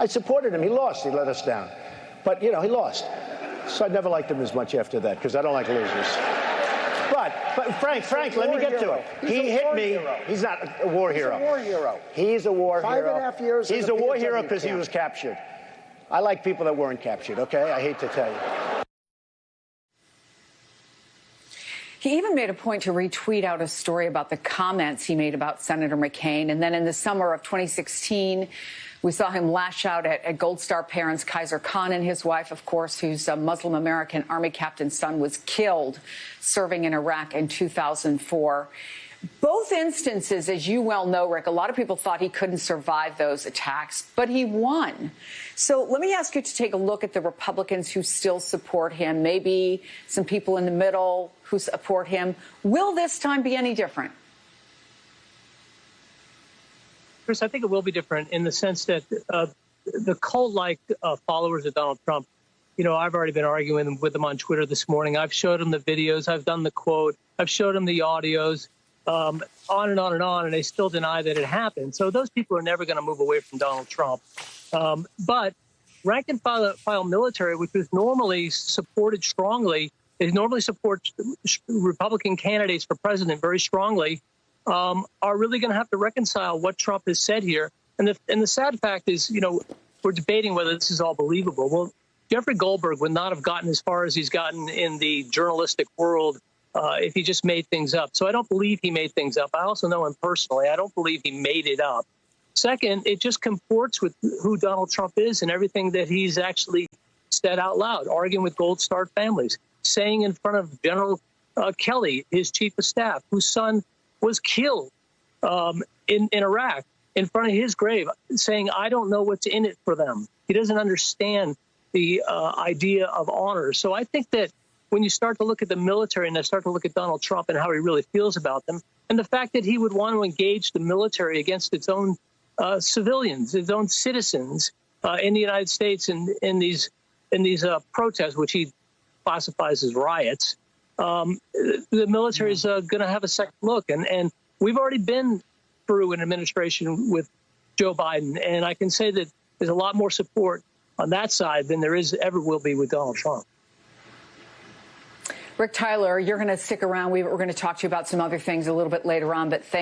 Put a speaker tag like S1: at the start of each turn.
S1: I supported him. He lost. He let us down. But, you know, he lost. So I never liked him as much after that because I don't like losers. But Frank, let me get to it. He hit me. He's not a war hero.
S2: He's a war hero.
S1: He's a war hero.
S2: 5.5 years.
S1: He's a war hero because he was captured. I like people that weren't captured, okay? I hate to tell you.
S3: He even made a point to retweet out a story about the comments he made about Senator McCain. And then in the summer of 2016, we saw him lash out at Gold Star parents Kaiser Khan and his wife, of course, whose Muslim American Army captain's son was killed serving in Iraq in 2004. Both instances, as you well know, Rick, a lot of people thought he couldn't survive those attacks, but he won. So let me ask you to take a look at the Republicans who still support him, maybe some people in the middle who support him. Will this time be any different?
S4: Chris, I think it will be different in the sense that the cult-like followers of Donald Trump, you know, I've already been arguing with them on Twitter this morning. I've showed them the videos. I've done the quote. I've showed them the audios. On and on and on, and they still deny that it happened. So those people are never going to move away from Donald Trump. But rank and file military, which was normally supported strongly, they normally support Republican candidates for president very strongly, are really going to have to reconcile what Trump has said here. And the sad fact is, you know, we're debating whether this is all believable. Well, Jeffrey Goldberg would not have gotten as far as he's gotten in the journalistic world if he just made things up. So I don't believe he made things up. I also know him personally. I don't believe he made it up. Second, it just comports with who Donald Trump is and everything that he's actually said out loud, arguing with Gold Star families, saying in front of General Kelly, his chief of staff, whose son was killed in Iraq, in front of his grave, saying, I don't know what's in it for them. He doesn't understand the idea of honor. So I think that when you start to look at the military and start to look at Donald Trump and how he really feels about them, and the fact that he would want to engage the military against its own civilians, its own citizens in the United States in these protests, which he classifies as riots, the military is going to have a second look. And we've already been through an administration with Joe Biden, and I can say that there's a lot more support on that side than there ever will be with Donald Trump.
S3: Rick Tyler, you're going to stick around. We're going to talk to you about some other things a little bit later on, but thank